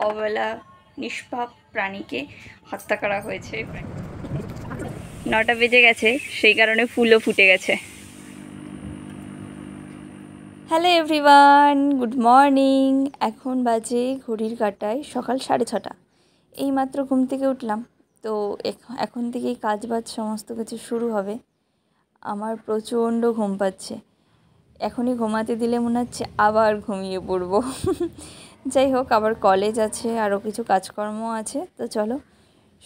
অবলা নিষ্পাপ প্রাণীকে হত্যা করা হয়েছে। 9টা বেজে গেছে, সেই কারণে ফুলও ফুটে গেছে। Hello everyone, good morning. এখন বাজে ঘড়ির কাঁটায় সকাল 6:30। এইমাত্র ঘুম থেকে উঠলাম, তো এখন থেকেই কাজবাজ সমস্ত কিছু শুরু হবে। আমার প্রচণ্ড ঘুম পাচ্ছে, এখনই ঘুমাতে দিলে মনে হচ্ছে আবার ঘুমিয়ে পড়বো। যাই হোক, আবার কলেজ আছে, আরও কিছু কাজকর্ম আছে, তো চলো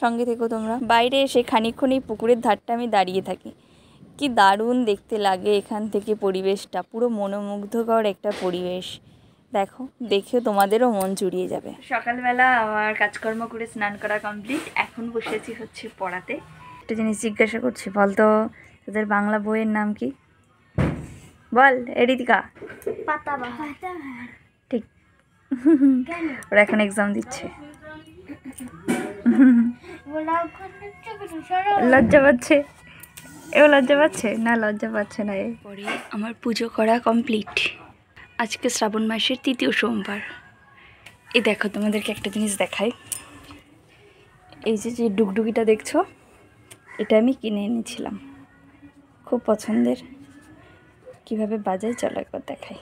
সঙ্গে থেকো তোমরা। বাইরে এসে খানিকক্ষণ এই পুকুরের ধারটা আমি দাঁড়িয়ে থাকি। কি দারুণ দেখতে লাগে এখান থেকে পরিবেশটা, পুরো মনোমুগ্ধকর একটা পরিবেশ। দেখেও তোমাদেরও মন জুড়িয়ে যাবে। সকালবেলা আমার কাজকর্ম করে স্নান করা কমপ্লিট, এখন বসেছি হচ্ছে পড়াতে। একটা জিনিস জিজ্ঞাসা করছি, বল তো তোদের বাংলা বইয়ের নাম কি? বল ঋতিকা। ঠিক। ওরা এখন এক্সাম দিচ্ছে। লজ্জা পাচ্ছে, এও লজ্জা পাচ্ছে না? লজ্জা পাচ্ছে না। পরে আমার পুজো করা কমপ্লিট। আজকে শ্রাবণ মাসের 3য় সোমবার। এই দেখো, তোমাদেরকে একটা জিনিস দেখাই। এই যে ডুগডুগিটা দেখছো, এটা আমি কিনে এনেছিলাম, খুব পছন্দের। কিভাবে বাজাই চলো একবার দেখাই।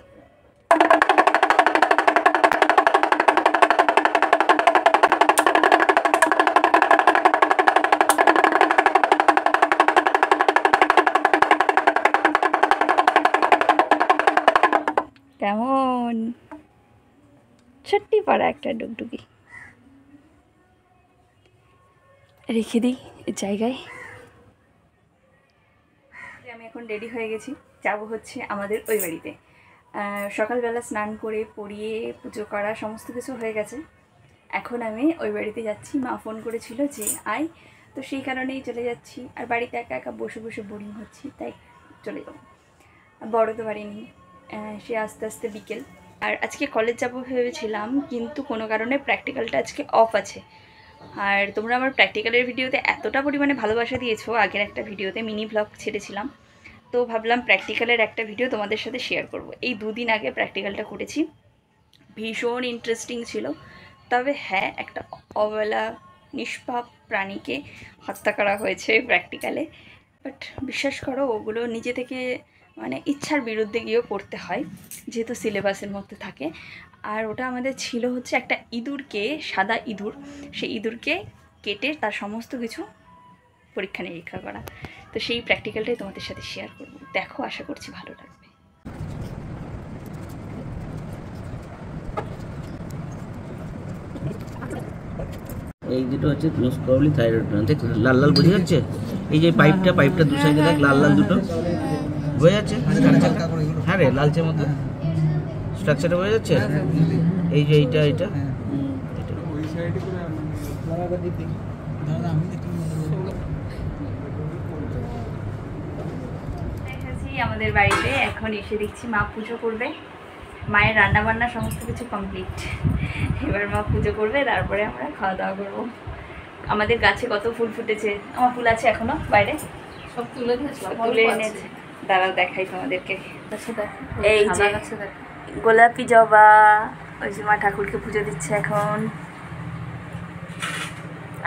কেমন ছোট্টি পাড়া একটা ডুগডুগি, রেখে দিই এই জায়গায়। আমি এখন রেডি হয়ে গেছি, যাব হচ্ছে আমাদের ওই বাড়িতে। সকালবেলা স্নান করে পরিয়ে পুজো করা সমস্ত কিছু হয়ে গেছে। এখন আমি ওই বাড়িতে যাচ্ছি। মা ফোন করেছিল যে আয়, তো সেই কারণেই চলে যাচ্ছি। আর বাড়িতে একা একা বসে বসে বোরিং হচ্ছি, তাই চলে যাবো। বড় তো বাড়ি নেই, সে আস্তে আস্তে বিকেল। আর আজকে কলেজ যাব ভেবেছিলাম, কিন্তু কোনো কারণে প্র্যাকটিক্যালটা আজকে অফ আছে। আর তোমরা আমার প্র্যাকটিক্যালের ভিডিওতে এতটা পরিমাণে ভালোবাসা দিয়েছো, আগের একটা ভিডিওতে মিনি ব্লগ ছেড়েছিলাম, তো ভাবলাম প্র্যাকটিক্যালের একটা ভিডিও তোমাদের সাথে শেয়ার করব। এই 2 দিন আগে প্র্যাকটিক্যালটা করেছি, ভীষণ ইন্টারেস্টিং ছিল। তবে হ্যাঁ, একটা অবলা নিষ্পাপ প্রাণীকে হত্যা করা হয়েছে প্র্যাকটিক্যালে। বাট বিশ্বাস করো, ওগুলো নিজে থেকে মানে ইচ্ছার বিরুদ্ধে গিয়েও করতে হয়, যেহেতু সিলেবাসের মধ্যে থাকে। আর ওটা আমাদের ছিল হচ্ছে একটা ইঁদুরকে, সাদা ইঁদুর, সেই ইঁদুরকে কেটে তার সমস্ত কিছু পরীক্ষা নিরীক্ষা করা। তো সেই প্র্যাকটিক্যালটাই তোমাদের সাথে শেয়ার করব। দেখো, আশা করছি ভালো লাগবে। এই যেটা হচ্ছে মোস্ট প্রবাবলি থাইরয়েড গ্ল্যান্ড। দেখ লাল লাল বোঝা যাচ্ছে, এই যে পাইপটা দু সাইডে দেখ লাল লাল দুটো বোঝা যাচ্ছে। হ্যাঁ রে, লালচের মধ্যে স্ট্রাকচারটা বোঝা যাচ্ছে। এই যে এইটা আমাদের বাড়িতে এখন এসে দেখছি মা পুজো করবে। মায়ের রান্না বান্না সমস্ত কিছু কমপ্লিট, এবার মা পুজো করবে, তারপরে আমরা খাওয়া দাওয়া করবো। আমাদের গাছে কত ফুল ফুটেছে, আমার ফুল আছে এখনো বাইরে, সব তুলে এনেছে। দাঁড়াও দেখাই তোমাদেরকে। এই যে গোলাপি জবা, ওই যে মা ঠাকুরকে পুজো দিচ্ছে এখন।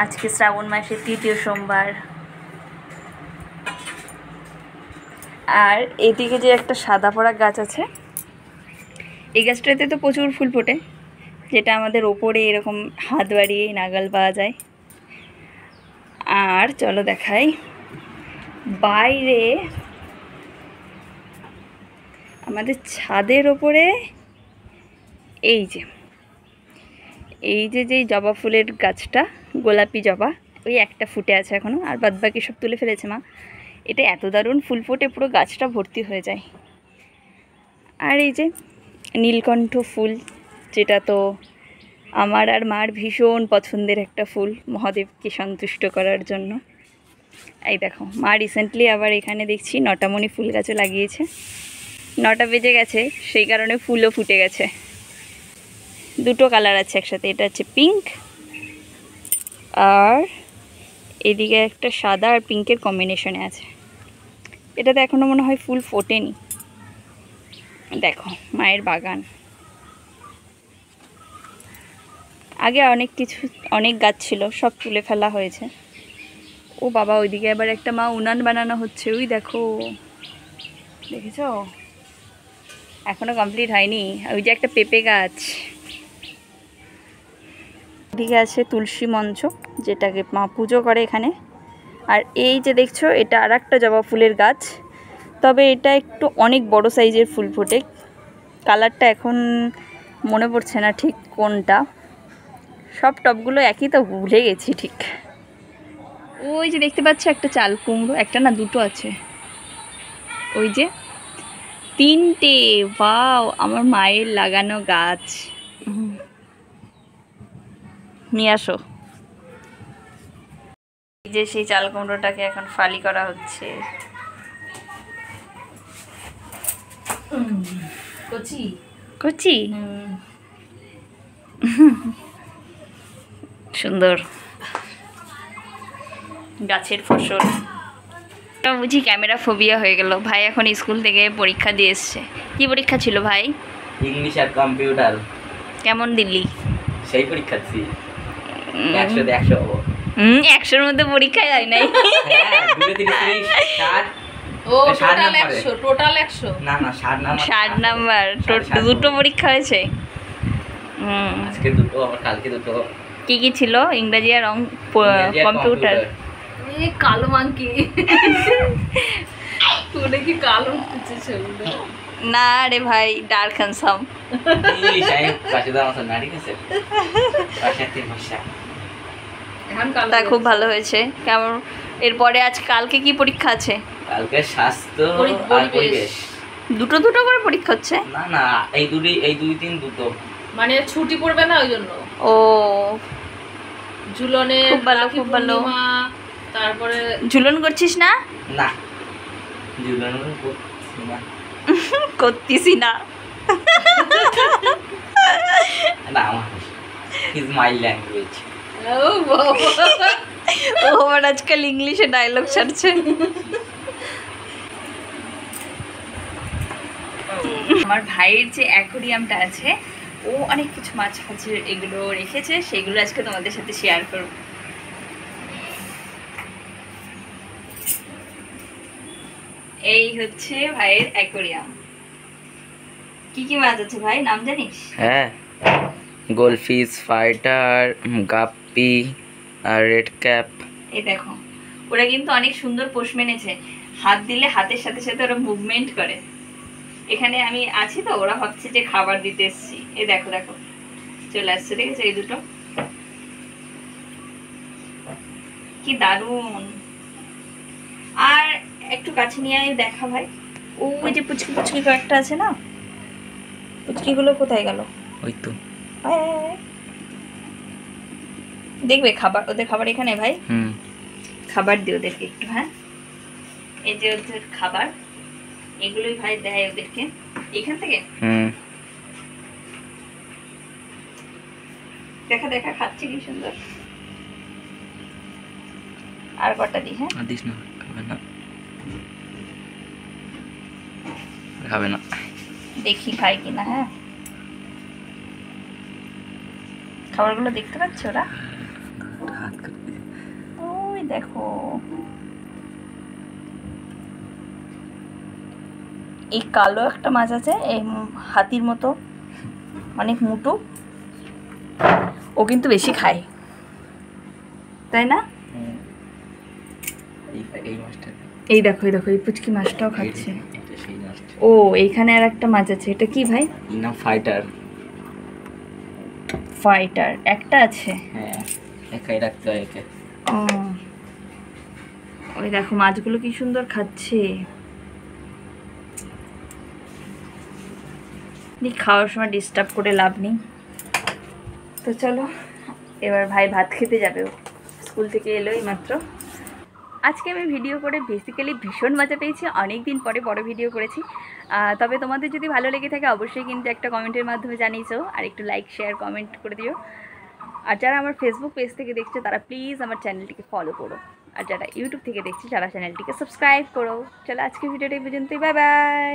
আজকে শ্রাবণ মাসের 3য় সোমবার। আর এদিকে যে একটা সাদা পড়া গাছ আছে, এই গাছটাতে তো প্রচুর ফুল ফোটে, যেটা আমাদের ওপরে এরকম হাত বাড়িয়ে নাগাল পাওয়া যায়। আর চলো দেখাই বাইরে, আমাদের ছাদের ওপরে এই যে যেই জবা ফুলের গাছটা, গোলাপি জবা, ওই একটা ফুটে আছে এখনো, আর বাদ বাকি সব তুলে ফেলেছে মা। এটা এত দারুণ ফুল ফোটে, পুরো গাছটা ভর্তি হয়ে যায়। আর এই যে নীলকণ্ঠ ফুল, যেটা তো আমার আর মার ভীষণ পছন্দের একটা ফুল, মহাদেবকে সন্তুষ্ট করার জন্য। এই দেখো, মা রিসেন্টলি আবার এখানে দেখছি 9টা মণি ফুল গাছও লাগিয়েছে। 9টা বেজে গেছে, সেই কারণে ফুলও ফুটে গেছে। 2টো কালার আছে একসাথে, এটা হচ্ছে পিঙ্ক, আর এদিকে একটা সাদা আর পিঙ্কের কম্বিনেশনে আছে। এটাতে এখনও মনে হয় ফুল ফোটেনি। দেখো মায়ের বাগান। আগে অনেক গাছ ছিল, সব তুলে ফেলা হয়েছে। ও বাবা, ওইদিকে আবার একটা মা উনান বানানো হচ্ছে, ওই দেখো, দেখেছো? এখনো কমপ্লিট হয়নি। ওই যে একটা পেঁপে গাছ, এদিকে আছে তুলসী মঞ্চ, যেটাকে মা পুজো করে এখানে। আর এই যে দেখছো, এটা আর একটা জবা ফুলের গাছ, তবে এটা একটু অনেক বড় সাইজের ফুল ফোটে। কালারটা এখন মনে পড়ছে না ঠিক কোনটা, সব টবগুলো একই তো, ভুলে গেছি ঠিক। ওই যে দেখতে পাচ্ছ একটা চাল কুমড়ো, একটা না দুটো আছে, ওই যে 3টে। ওয়াও, আমার মায়ের লাগানো গাছ। নিয়ে আসো। এই যে সেই চাল কুমড়োটাকে এখন ফালি করা হচ্ছে। কচি কচি, সুন্দর গাছের ফসল। বুঝি ক্যামেরা ফোবিয়া হয়ে গেল। ভাই এখন স্কুল থেকে পরীক্ষা দিয়ে এসছে। কি পরীক্ষা ছিল ভাই? ইংলিশ আর কম্পিউটার। কেমন দিলি? সেই পরীক্ষা ছিল 100 100 হবো। 100-র মধ্যে পরীক্ষায় হয় নাই। হ্যাঁ, 2 3 60। ও টোটাল 100, টোটাল 100 না না 60 নাম্বার। 60 নাম্বার, দুটো পরীক্ষা হয়েছে। আজকে দুটো, আবার কালকে দুটো। কি কি ছিল? ইংরেজি আর কম্পিউটার। এই কালো মাংকি তোরে কি কালো হচ্ছে সেগুলো? না রে ভাই, ডার্ক হ্যান্ডসাম। ইংলিশ আই পাশে দাও মত নাড়ি গেছে। পাশাতে ভাষা এখন কালো তা খুব ভালো হয়েছে। কেমন এরপরে কালকে কি পরীক্ষা আছে? কালকে স্বাস্থ্য আর পরিবেশ। দুটো করে পরীক্ষা হচ্ছে? না না, এই 2 3 দুটো, মানে ছুটি পড়বে না ওই জন্য। ও, ঝুলনের খুব ভালো, খুব ভালো। তারপরে ঝুলন করছিস না? না ঝুলানোর করছি না। করতিসি না? না, আমার ইজ মাই ল্যাঙ্গুয়েজ। ও বাবা, ও আবার আজকাল ইংলিশে ডায়লগ ছাড়ছে। আমার ভাইয়ের যে অ্যাকোরিয়ামটা আছে, ও অনেক কিছু মাছ ফাছের এগুলো রেখেছে, সেগুলো আজকে তোমাদের সাথে শেয়ার করব। এই হচ্ছে ভাইয়ের অ্যাকোরিয়াম। কি কি মাছ আছে ভাই, নাম জানিস? হ্যাঁ, গোলফিশ, ফাইটার, গাপ্পি আর রেড ক্যাপ। এই দেখো, ওরা কিন্তু অনেক সুন্দর পোষ মেনেছে। হাত দিলে হাতের সাথে সাথে ওরা মুভমেন্ট করে। এখানে আমি আছি তো, ওরা ভাবছে যে খাবার দিতে এসছি। এই দেখো দেখো, চলে আসছে, দেখেছো এই দুটো? কি দারুণ। আর একটু কাছে নিয়ে আয়, দেখা ভাই। ওই যে পুচকি পুচকি কয়েকটা আছে না, পুচকিগুলো কোথায় গেল? ওই তো দেখবে খাবার, ওদের খাবার এখানে ভাই। হুম, খাবার দিও ওদেরকে একটু। হ্যাঁ, এই যে ওদের খাবার, এগুলোই ভাই দেয় ওদেরকে এখান থেকে। হুম, দেখা দেখা খাচ্ছে কি সুন্দর। আর কটা দিই? হ্যাঁ, দিস না, খাবে না, খাবে না। দেখি খাই কিনা। হ্যাঁ, খাবারগুলো দেখতে পাচ্ছ ওরা? ওই দেখো, এই কালো একটা মাছ আছে, এই হাতির মতো অনেক মোটু, ও কিন্তু বেশি খায়, তাই না? এই দেখো, এই দেখো, এই পুচকি মাছটাও খাচ্ছে। ও, এইখানে আর একটা মাছ আছে, এটা কি ভাই? না, ফাইটার। ফাইটার একটা আছে? হ্যাঁ, একাই রাখতে হয় একে। ও, ওই দেখো মাছগুলো কি সুন্দর খাচ্ছে। খাওয়ার সময় ডিস্টার্ব করে লাভ নেই। তো চলো, এবার ভাই ভাত খেতে যাবে, স্কুল থেকে এলো এই মাত্র। আজকে আমি ভিডিও করে বেসিক্যালি ভীষণ মজা পেয়েছি। অনেক দিন পরে বড় ভিডিও করেছি। তবে তোমাদের যদি ভালো লেগে থাকে অবশ্যই কিন্তু একটা কমেন্টের মাধ্যমে জানিয়েছো, আর একটু লাইক শেয়ার কমেন্ট করে দিও। আর যারা আমার ফেসবুক পেজ থেকে দেখছো তারা প্লিজ আমার চ্যানেলটিকে ফলো করো, আর যারা ইউটিউব থেকে দেখছো তারা চ্যানেলটিকে সাবস্ক্রাইব করো। চলো আজকে ভিডিওটা এই পর্যন্তই, বাই বাই।